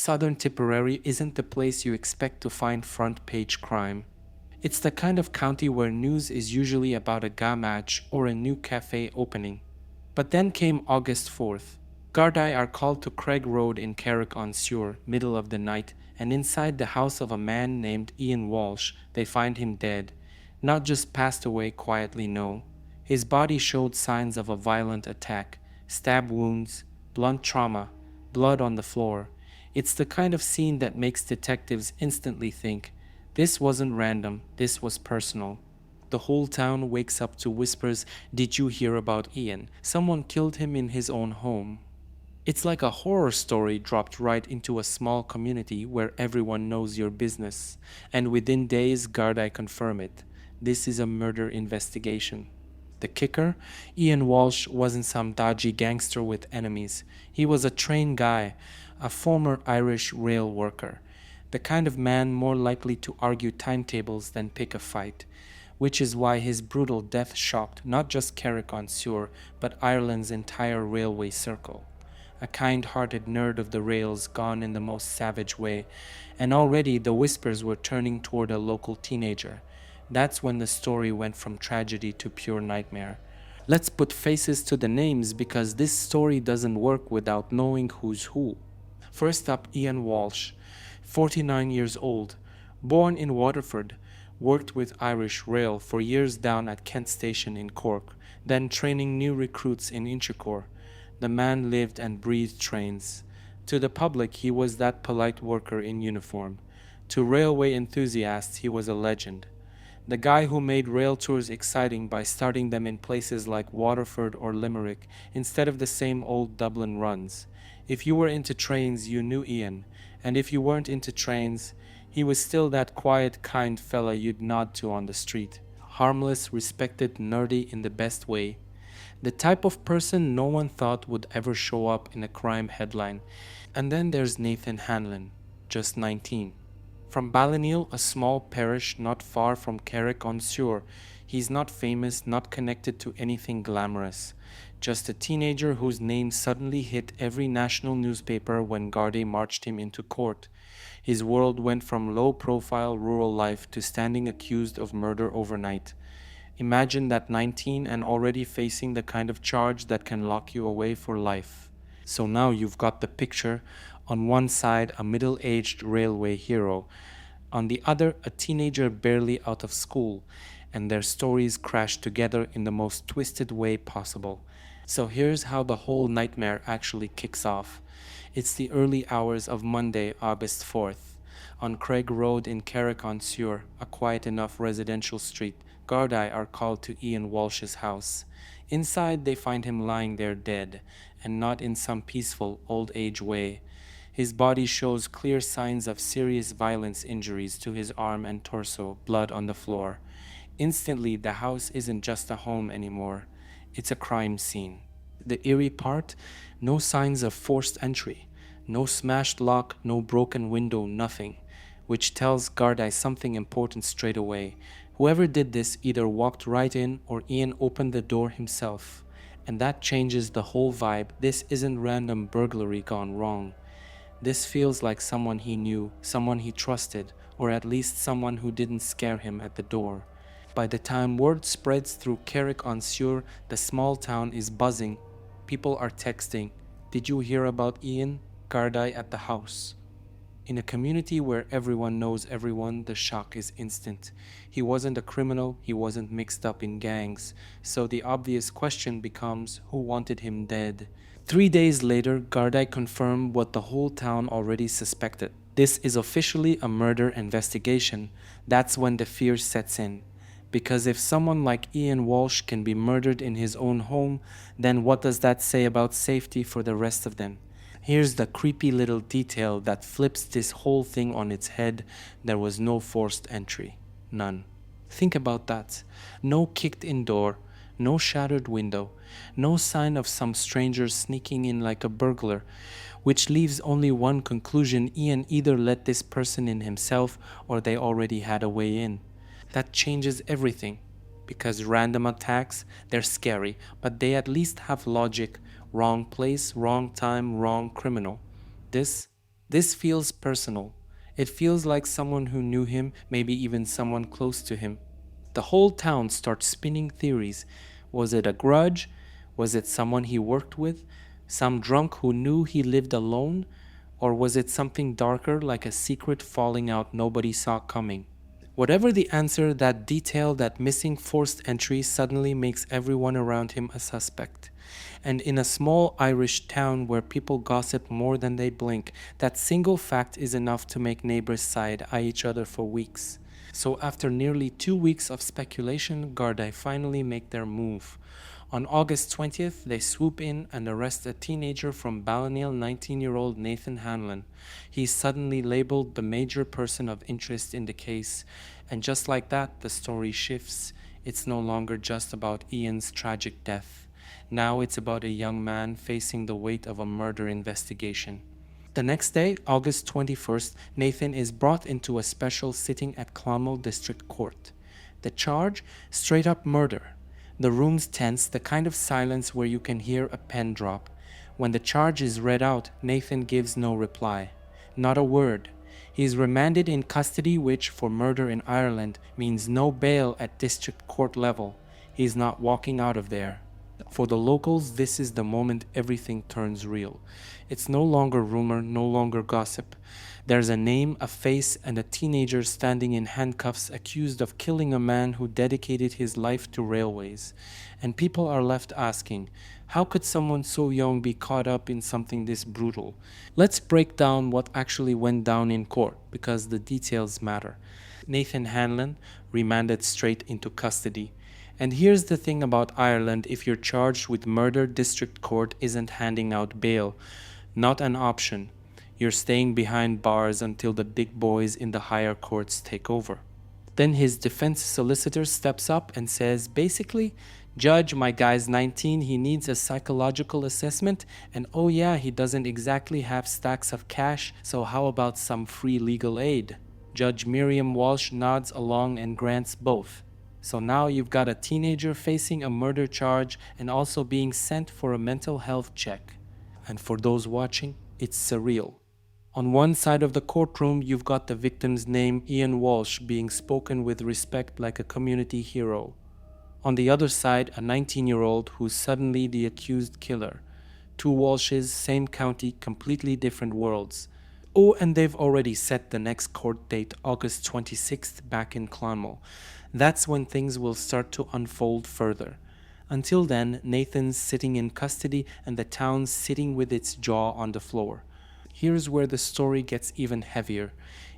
Southern Tipperary isn't the place you expect to find front-page crime. It's the kind of county where news is usually about a GA match or a new cafe opening. But then came August 4th. Gardaí are called to Craig Road in Carrick-on-Suir, middle of the night, and inside the house of a man named Ian Walsh, they find him dead. Not just passed away quietly, no. His body showed signs of a violent attack, stab wounds, blunt trauma, blood on the floor. It's the kind of scene that makes detectives instantly think, this wasn't random, this was personal. The whole town wakes up to whispers, "Did you hear about Ian? Someone killed him in his own home." It's like a horror story dropped right into a small community where everyone knows your business. And within days, Gardaí confirm it. This is a murder investigation. The kicker? Ian Walsh wasn't some dodgy gangster with enemies. He was a trained guy, a former Irish rail worker. The kind of man more likely to argue timetables than pick a fight. Which is why his brutal death shocked not just Carrick-on-Suir, but Ireland's entire railway circle. A kind-hearted nerd of the rails gone in the most savage way, and already the whispers were turning toward a local teenager. That's when the story went from tragedy to pure nightmare. Let's put faces to the names because this story doesn't work without knowing who's who. First up, Ian Walsh, 49 years old, born in Waterford, worked with Irish Rail for years down at Kent Station in Cork, then training new recruits in Inchicore. The man lived and breathed trains. To the public, he was that polite worker in uniform. To railway enthusiasts, he was a legend. The guy who made rail tours exciting by starting them in places like Waterford or Limerick instead of the same old Dublin runs. If you were into trains, you knew Ian, and if you weren't into trains, he was still that quiet, kind fella you'd nod to on the street. Harmless, respected, nerdy in the best way. The type of person no one thought would ever show up in a crime headline. And then there's Nathan Hanlon, just 19. From Ballineal, a small parish not far from Carrick-on-Suir. He's not famous, not connected to anything glamorous. Just a teenager whose name suddenly hit every national newspaper when Gardaí marched him into court. His world went from low-profile rural life to standing accused of murder overnight. Imagine that 19 and already facing the kind of charge that can lock you away for life. So now you've got the picture. On one side, a middle-aged railway hero. On the other, a teenager barely out of school. And their stories crash together in the most twisted way possible. So here's how the whole nightmare actually kicks off. It's the early hours of Monday, August 4th. On Craig Road in Carrick-on-Suir, a quiet enough residential street, Gardaí are called to Ian Walsh's house. Inside, they find him lying there dead, and not in some peaceful old age way. His body shows clear signs of serious violence injuries to his arm and torso, blood on the floor. Instantly, the house isn't just a home anymore. It's a crime scene. The eerie part? No signs of forced entry. No smashed lock, no broken window, nothing. Which tells Gardaí something important straight away. Whoever did this either walked right in or Ian opened the door himself. And that changes the whole vibe. This isn't random burglary gone wrong. This feels like someone he knew, someone he trusted, or at least someone who didn't scare him at the door. By the time word spreads through Carrick-on-Suir, the small town is buzzing. People are texting, "Did you hear about Ian? Gardaí at the house." In a community where everyone knows everyone, the shock is instant. He wasn't a criminal, he wasn't mixed up in gangs, so the obvious question becomes, who wanted him dead? 3 days later, Gardaí confirm what the whole town already suspected. This is officially a murder investigation. That's when the fear sets in. Because if someone like Ian Walsh can be murdered in his own home, then what does that say about safety for the rest of them? Here's the creepy little detail that flips this whole thing on its head. There was no forced entry. None. Think about that. No kicked-in door, no shattered window, no sign of some stranger sneaking in like a burglar, which leaves only one conclusion: Ian either let this person in himself or they already had a way in. That changes everything. Because random attacks, they're scary, but they at least have logic. Wrong place, wrong time, wrong criminal. This This feels personal. It feels like someone who knew him, maybe even someone close to him. The whole town starts spinning theories. Was it a grudge? Was it someone he worked with? Some drunk who knew he lived alone? Or was it something darker, like a secret falling out nobody saw coming? Whatever the answer, that detail, that missing forced entry suddenly makes everyone around him a suspect. And in a small Irish town where people gossip more than they blink, that single fact is enough to make neighbors side-eye each other for weeks. So after nearly 2 weeks of speculation, Gardaí finally make their move. On August 20th, they swoop in and arrest a teenager from Ballineal, 19-year-old Nathan Hanlon. He's suddenly labeled the major person of interest in the case, and just like that, the story shifts. It's no longer just about Ian's tragic death. Now it's about a young man facing the weight of a murder investigation. The next day, August 21st, Nathan is brought into a special sitting at Clonmel District Court. The charge? Straight up murder. The room's tense, the kind of silence where you can hear a pen drop. When the charge is read out, Nathan gives no reply. Not a word. He is remanded in custody, which, for murder in Ireland, means no bail at district court level. He is not walking out of there. For the locals, this is the moment everything turns real. It's no longer rumor, no longer gossip. There's a name, a face, and a teenager standing in handcuffs accused of killing a man who dedicated his life to railways. And people are left asking, how could someone so young be caught up in something this brutal? Let's break down what actually went down in court, because the details matter. Nathan Hanlon remanded straight into custody. And here's the thing about Ireland: if you're charged with murder, district court isn't handing out bail. Not an option. You're staying behind bars until the big boys in the higher courts take over. Then his defense solicitor steps up and says, basically, Judge, my guy's 19, he needs a psychological assessment, and oh yeah, he doesn't exactly have stacks of cash, so how about some free legal aid? Judge Ian Walsh nods along and grants both. So now you've got a teenager facing a murder charge and also being sent for a mental health check. And for those watching, it's surreal. On one side of the courtroom, you've got the victim's name, Ian Walsh, being spoken with respect like a community hero. On the other side, a 19-year-old who's suddenly the accused killer. Two Walshes, same county, completely different worlds. Oh, and they've already set the next court date, August 26th, back in Clonmel. That's when things will start to unfold further. Until then, Nathan's sitting in custody and the town's sitting with its jaw on the floor. Here's where the story gets even heavier.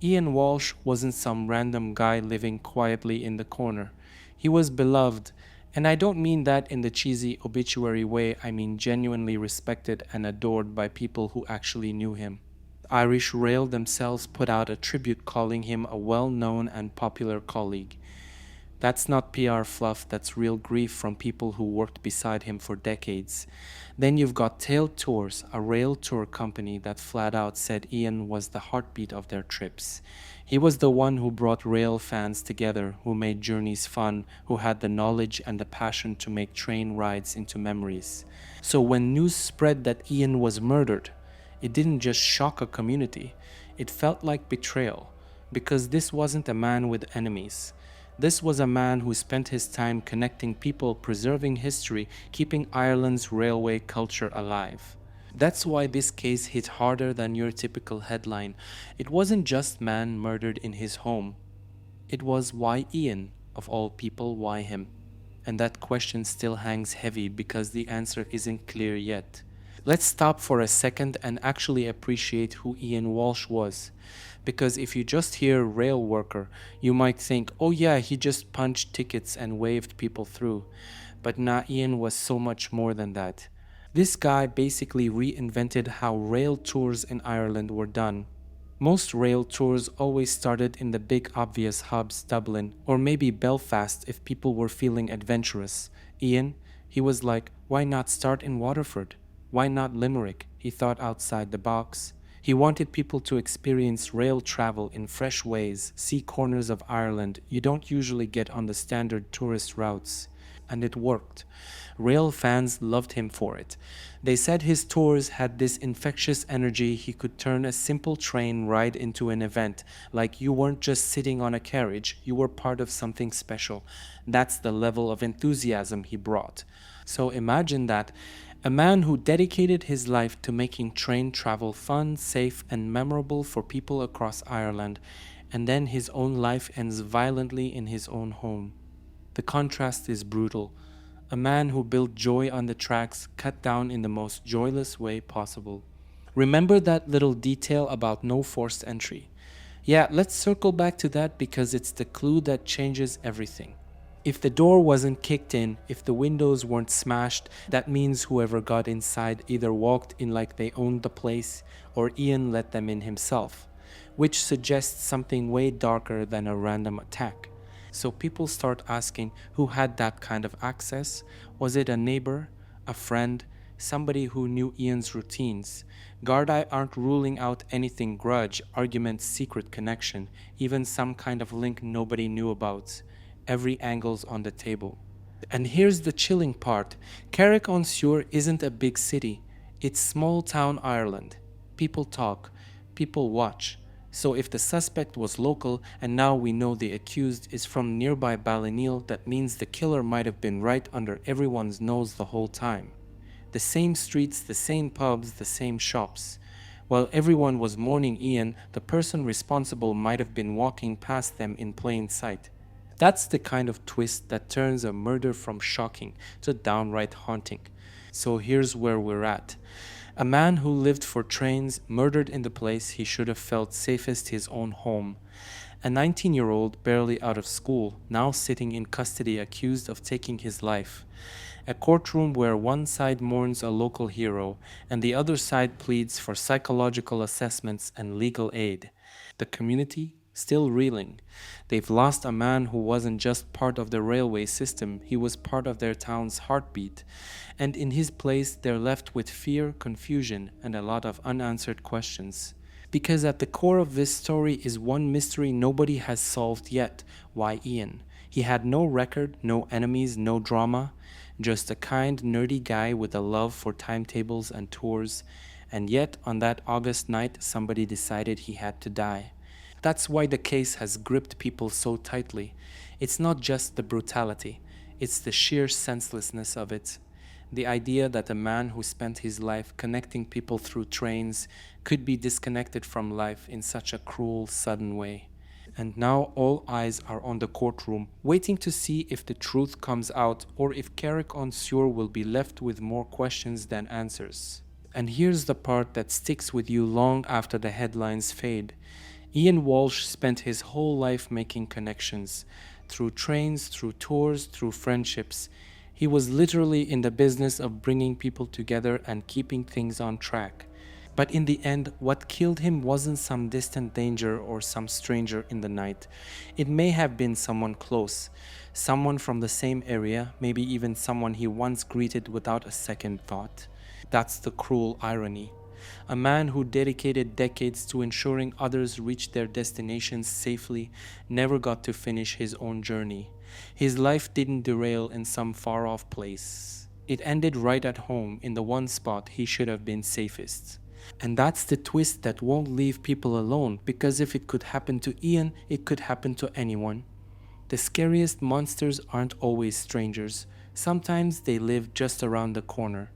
Ian Walsh wasn't some random guy living quietly in the corner. He was beloved, and I don't mean that in the cheesy obituary way. I mean genuinely respected and adored by people who actually knew him. Irish Rail themselves put out a tribute calling him a well-known and popular colleague. That's not PR fluff, that's real grief from people who worked beside him for decades. Then you've got Tail Tours, a rail tour company that flat out said Ian was the heartbeat of their trips. He was the one who brought rail fans together, who made journeys fun, who had the knowledge and the passion to make train rides into memories. So when news spread that Ian was murdered, it didn't just shock a community, it felt like betrayal, because this wasn't a man with enemies. This was a man who spent his time connecting people, preserving history, keeping Ireland's railway culture alive. That's why this case hit harder than your typical headline. It wasn't just man murdered in his home. It was why Ian, of all people, why him? And that question still hangs heavy because the answer isn't clear yet. Let's stop for a second and actually appreciate who Ian Walsh was. Because if you just hear rail worker, you might think, oh yeah, he just punched tickets and waved people through. But nah, Ian was so much more than that. This guy basically reinvented how rail tours in Ireland were done. Most rail tours always started in the big obvious hubs, Dublin, or maybe Belfast if people were feeling adventurous. Ian, he was like, why not start in Waterford? Why not Limerick? He thought outside the box. He wanted people to experience rail travel in fresh ways, see corners of Ireland you don't usually get on the standard tourist routes. and it worked. Rail fans loved him for it. They said his tours had this infectious energy he could turn a simple train ride into an event, like you weren't just sitting on a carriage, you were part of something special. That's the level of enthusiasm he brought. So imagine that. A man who dedicated his life to making train travel fun, safe, and memorable for people across Ireland, and then his own life ends violently in his own home. The contrast is brutal. A man who built joy on the tracks cut down in the most joyless way possible. Remember that little detail about no forced entry? Yeah, let's circle back to that because it's the clue that changes everything. If the door wasn't kicked in, if the windows weren't smashed, that means whoever got inside either walked in like they owned the place or Ian let them in himself, which suggests something way darker than a random attack. So people start asking who had that kind of access. Was it a neighbor, a friend, somebody who knew Ian's routines? Gardaí aren't ruling out anything: grudge, argument, secret connection, even some kind of link nobody knew about. Every angle's on the table. And here's the chilling part. Carrick-on-Suir isn't a big city. It's small town Ireland. People talk. People watch. So if the suspect was local and now we know the accused is from nearby Ballineal, that means the killer might have been right under everyone's nose the whole time. The same streets, the same pubs, the same shops. While everyone was mourning Ian, the person responsible might have been walking past them in plain sight. That's the kind of twist that turns a murder from shocking to downright haunting. So here's where we're at. A man who lived for trains, murdered in the place he should have felt safest, his own home. A 19-year-old barely out of school, now sitting in custody accused of taking his life. A courtroom where one side mourns a local hero and the other side pleads for psychological assessments and legal aid. The community still reeling. They've lost a man who wasn't just part of the railway system, he was part of their town's heartbeat. And in his place, they're left with fear, confusion, and a lot of unanswered questions. Because at the core of this story is one mystery nobody has solved yet. Why Ian? He had no record, no enemies, no drama. Just a kind, nerdy guy with a love for timetables and tours. And yet, on that August night, somebody decided he had to die. That's why the case has gripped people so tightly. It's not just the brutality, it's the sheer senselessness of it. The idea that a man who spent his life connecting people through trains could be disconnected from life in such a cruel, sudden way. And now all eyes are on the courtroom, waiting to see if the truth comes out or if Carrick-on-Suir will be left with more questions than answers. And here's the part that sticks with you long after the headlines fade. Ian Walsh spent his whole life making connections, through trains, through tours, through friendships. He was literally in the business of bringing people together and keeping things on track. But in the end, what killed him wasn't some distant danger or some stranger in the night. It may have been someone close, someone from the same area, maybe even someone he once greeted without a second thought. That's the cruel irony. A man who dedicated decades to ensuring others reached their destinations safely never got to finish his own journey. His life didn't derail in some far-off place. It ended right at home in the one spot he should have been safest. And that's the twist that won't leave people alone, because if it could happen to Ian, it could happen to anyone. The scariest monsters aren't always strangers. Sometimes they live just around the corner.